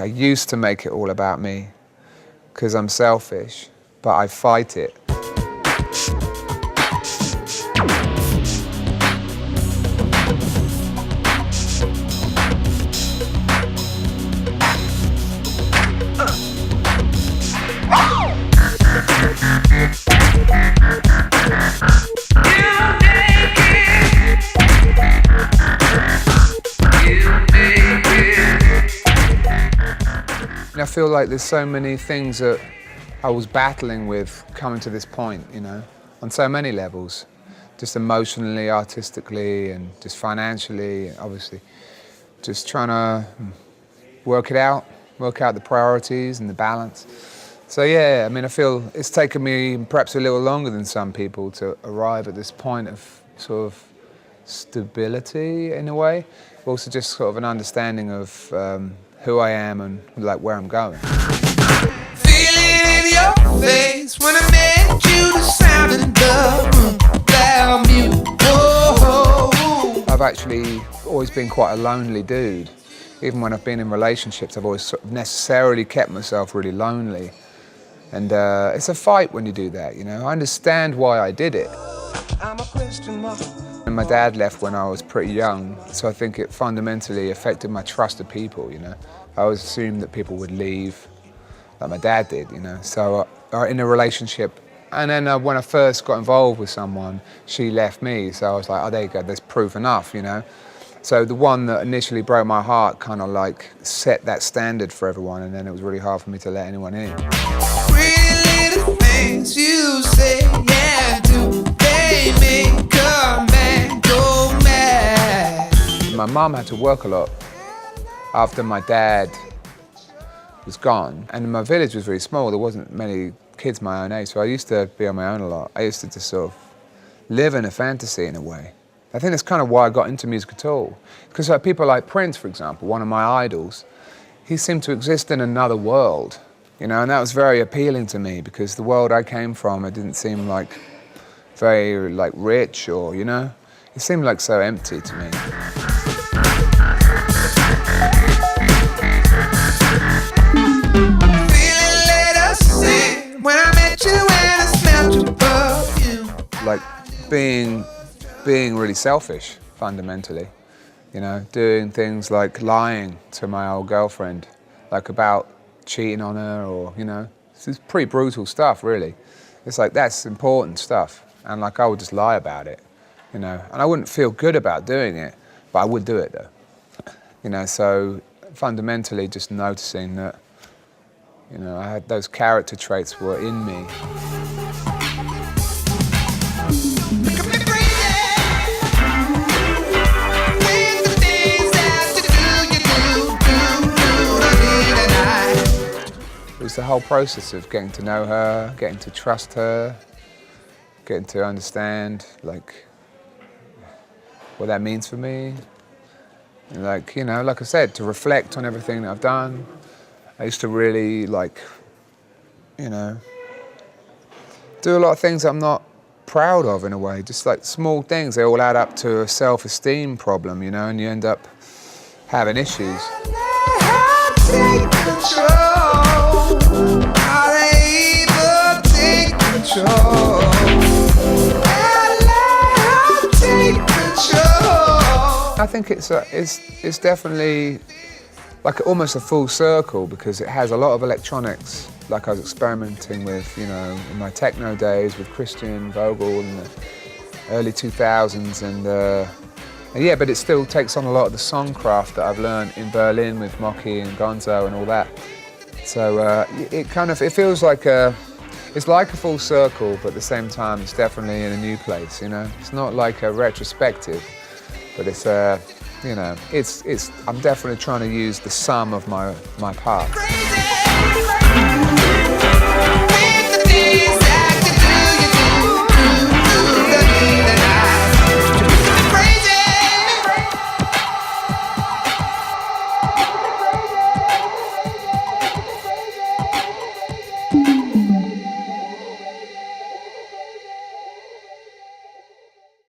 I used to make it all about me because I'm selfish, but I fight it. I feel like there's so many things that I was battling with coming to this point, you know, on so many levels, just emotionally, artistically, and just financially, obviously. Just trying to work out the priorities and the balance. So yeah, I mean, I feel it's taken me perhaps a little longer than some people to arrive at this point of sort of stability in a way, but also just sort of an understanding of who I am and like where I'm going. Feel it in your face when I met you, the sound of the mute. Oh. I've actually always been quite a lonely dude. Even when I've been in relationships, I've always sort of necessarily kept myself really lonely. And it's a fight when you do that, you know. I understand why I did it. I'm a question mark. And my dad left when I was pretty young, so I think it fundamentally affected my trust of people, you know. I always assumed that people would leave, like my dad did, you know. So in a relationship, and then when I first got involved with someone, she left me, so I was like, oh, there you go, there's proof enough, you know. So the one that initially broke my heart kind of like set that standard for everyone, and then it was really hard for me to let anyone in. Pretty little things you say and do, they make a man go mad. My mum had to work a lot after my dad was gone, and my village was really small. There wasn't many kids my own age, so I used to be on my own a lot. I used to just sort of live in a fantasy in a way. I think that's kind of why I got into music at all. Because people like Prince, for example, one of my idols, he seemed to exist in another world, you know, and that was very appealing to me because the world I came from, it didn't seem like very like rich or, you know, it seemed like so empty to me. Like being really selfish, fundamentally, you know, doing things like lying to my old girlfriend, like about cheating on her or, you know, it's pretty brutal stuff, really. It's like, that's important stuff, and like I would just lie about it, you know, and I wouldn't feel good about doing it, but I would do it though, you know, so fundamentally just noticing that, you know, I had those character traits were in me. It was the whole process of getting to know her, getting to trust her, getting to understand like what that means for me. And like, you know, like I said, to reflect on everything that I've done. I used to really like, you know, do a lot of things I'm not proud of in a way, just like small things. They all add up to a self-esteem problem, you know, and you end up having issues. I think it's definitely like almost a full circle because it has a lot of electronics, like I was experimenting with, you know, in my techno days with Christian Vogel in the early 2000s, and yeah, but it still takes on a lot of the songcraft that I've learned in Berlin with Mocky and Gonzo and all that. So it feels like it's like a full circle, but at the same time it's definitely in a new place, you know. It's not like a retrospective, but it's you know, I'm definitely trying to use the sum of my parts.